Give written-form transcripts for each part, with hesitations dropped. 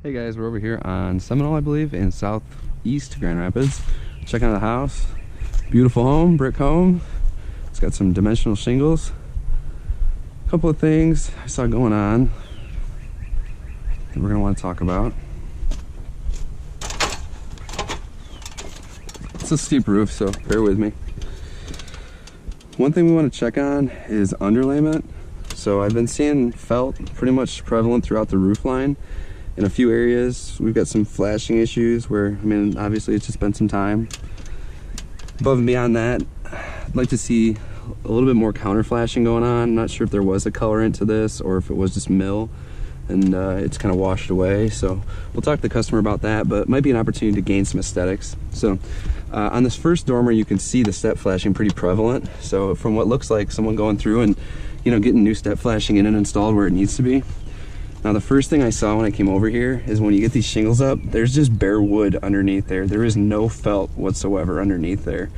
Hey guys, we're over here on Seminole, I believe, in southeast Grand Rapids. Checking out the house. Beautiful home, brick home. It's got some dimensional shingles. A couple of things I saw going on that we're gonna want to talk about. It's a steep roof, so bear with me. One thing we want to check on is underlayment. So I've been seeing felt pretty much prevalent throughout the roof line. In a few areas, we've got some flashing issues where, I mean, obviously it's just been some time. Above and beyond that, I'd like to see a little bit more counter flashing going on. I'm not sure if there was a colorant to this or if it was just mill and it's kind of washed away. So we'll talk to the customer about that, but it might be an opportunity to gain some aesthetics. So on this first dormer, you can see the step flashing pretty prevalent. So from what looks like someone going through and, you know, getting new step flashing in and installed where it needs to be. Now the first thing I saw when I came over here is when you get these shingles up, there's just bare wood underneath there. There is no felt whatsoever underneath there.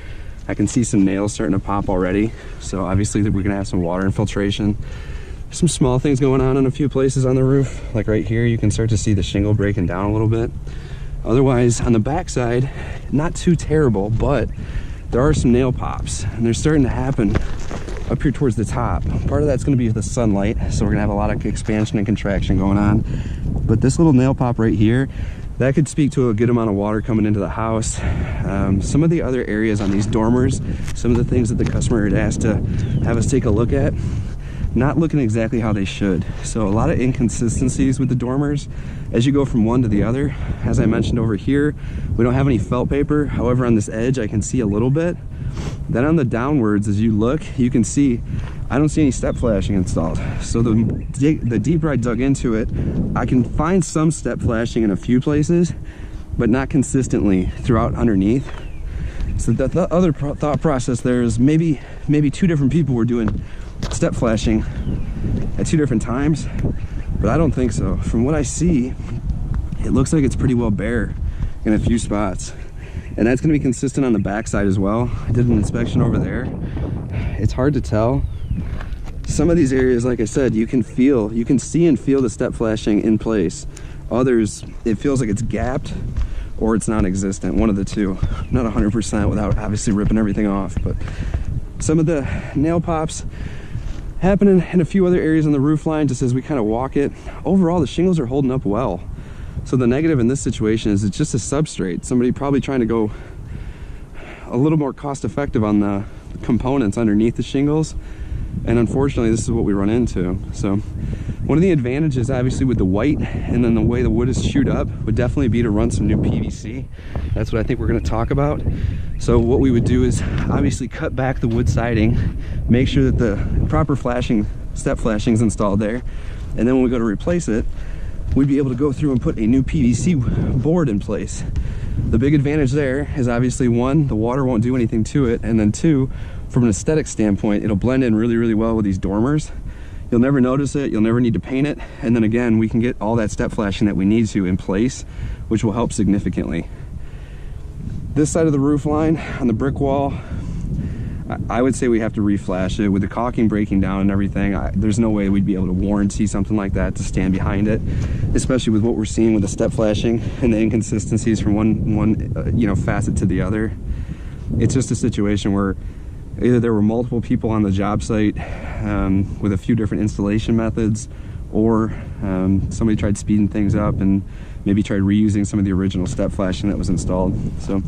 I can see some nails starting to pop already. So obviously we're gonna have some water infiltration. Some small things going on in a few places on the roof. Like right here, you can start to see the shingle breaking down a little bit. Otherwise, on the back side, not too terrible, but there are some nail pops and they're starting to happen up here towards the top. Part of that's going to be the sunlight, so we're going to have a lot of expansion and contraction going on. But this little nail pop right here, that could speak to a good amount of water coming into the house. Some of the other areas on these dormers, some of the things that the customer had asked to have us take a look at, not looking exactly how they should. So a lot of inconsistencies with the dormers as you go from one to the other. As I mentioned over here, we don't have any felt paper. However, on this edge, I can see a little bit. Then on the downwards, as you look, you can see, I don't see any step flashing installed. So the deeper I dug into it, I can find some step flashing in a few places, but not consistently throughout underneath. So the other thought process there is maybe two different people were doing step flashing at two different times, but I don't think so. From what I see, it looks like it's pretty well bare in a few spots. And that's going to be consistent on the backside as well. I did an inspection over there. It's hard to tell. Some of these areas, like I said, you can see and feel the step flashing in place. Others, it feels like it's gapped or it's non-existent, one of the two. Not 100% without obviously ripping everything off, but some of the nail pops happening in a few other areas on the roof line just as we kind of walk it. Overall, the shingles are holding up well. So the negative in this situation is it's just a substrate. Somebody probably trying to go a little more cost effective on the components underneath the shingles. And unfortunately, this is what we run into. So one of the advantages, obviously, with the white and then the way the wood is chewed up would definitely be to run some new PVC. That's what I think we're going to talk about. So what we would do is obviously cut back the wood siding, make sure that the proper step flashing is installed there. And then when we go to replace it, we'd be able to go through and put a new PVC board in place. The big advantage there is obviously one, the water won't do anything to it, and then two, from an aesthetic standpoint, it'll blend in really, really well with these dormers. You'll never notice it, you'll never need to paint it, and then again, we can get all that step flashing that we need to in place, which will help significantly. This side of the roof line, on the brick wall, I would say we have to reflash it. With the caulking breaking down and everything, there's no way we'd be able to warranty something like that to stand behind it, especially with what we're seeing with the step flashing and the inconsistencies from one facet to the other. It's just a situation where either there were multiple people on the job site with a few different installation methods, or somebody tried speeding things up and maybe tried reusing some of the original step flashing that was installed. So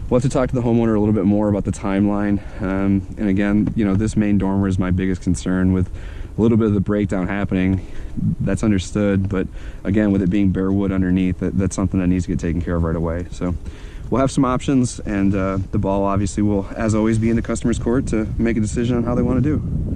we'll have to talk to the homeowner a little bit more about the timeline. And again, this main dormer is my biggest concern. With a little bit of the breakdown happening, that's understood. But again, with it being bare wood underneath, that's something that needs to get taken care of right away. So we'll have some options, and the ball obviously will, as always, be in the customer's court to make a decision on how they want to do.